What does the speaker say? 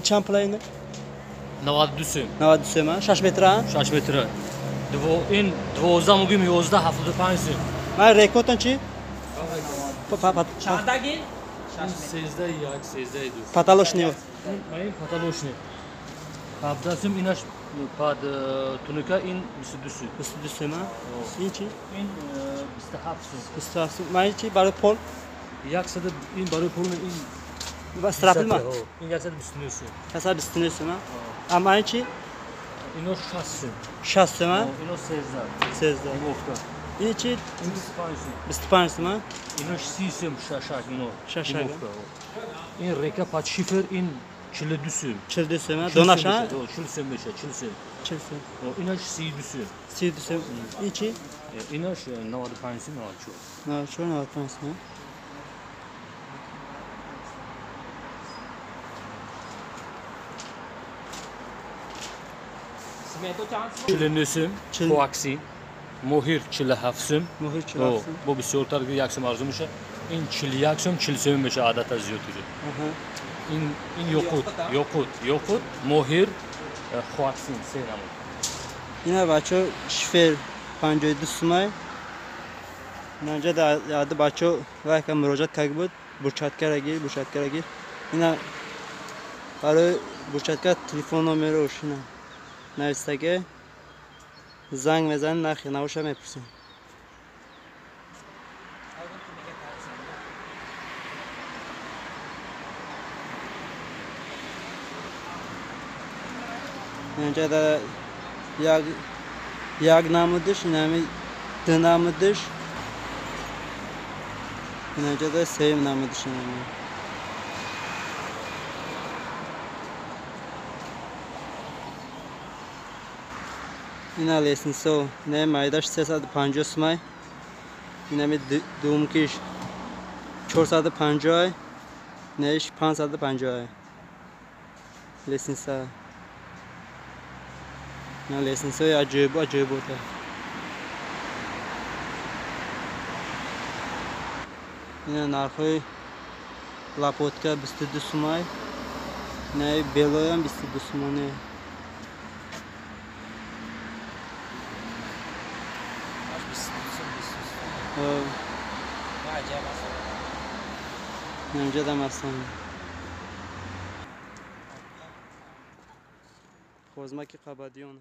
چند پلاینه؟ 92 سوم 92 ما 6 متره 6 متره این 12 میگیم 11 75 سوم من ریکوتن چی؟ چند گین؟ 13 یک 13 دو پاتالوش نیو این پاتالوشنی 17 سوم اینش پاد تونیکا این 22 سوم 22 ما این چی؟ این 27 سوم 27 من چی برای پول؟ 100 این برای پول این استراپل ما این 129 سوم 129 ما اما این چی؟ اینو 60 سوم 60 ما اینو 13 13 این افتا این چی؟ این 25 سوم 25 ما اینو 30 سوم شاشاک اینو شاشاک. این افتا این ریکا پاد شیفر این 42 سوم 42 ما دوناش ها 40 سوم میشه 40 سوم 40 اینش 32 سوم 32 این چی؟ اینش 95 سوم آچو نه چون 95 ما سمتو چند؟ 49 سوم چل- کوکسی موهیر 47 سوم مهر 40 bu بسیارتر که یک سوم ارزو میشه این 41 سوم 40 سوم میشه عادتا زیاد میشه این یاقوت موهیر خواکسین سه نمود اینا بچه شفر 52 سومای اینجا در بچه وقتی مراجعت کرده بود برچتگر گیر اینا برای برچتگر تلفن نمره روشنه نوشته زنگ میزن نخی نوشه میپرسیم اینجا در یک نمودش این دو نمودش اینجا در سه نمودش اینا لیسنسو نه مایداش 350 سومای اینا می دومکیش 450 نهش 550 لیسنسا نه لیسنسو عجیب بود اینا نرخای لاپوتکا 22 سومای نه بیلوی هم 22 سومانه اینجا دم هستم خوزمک قبادیون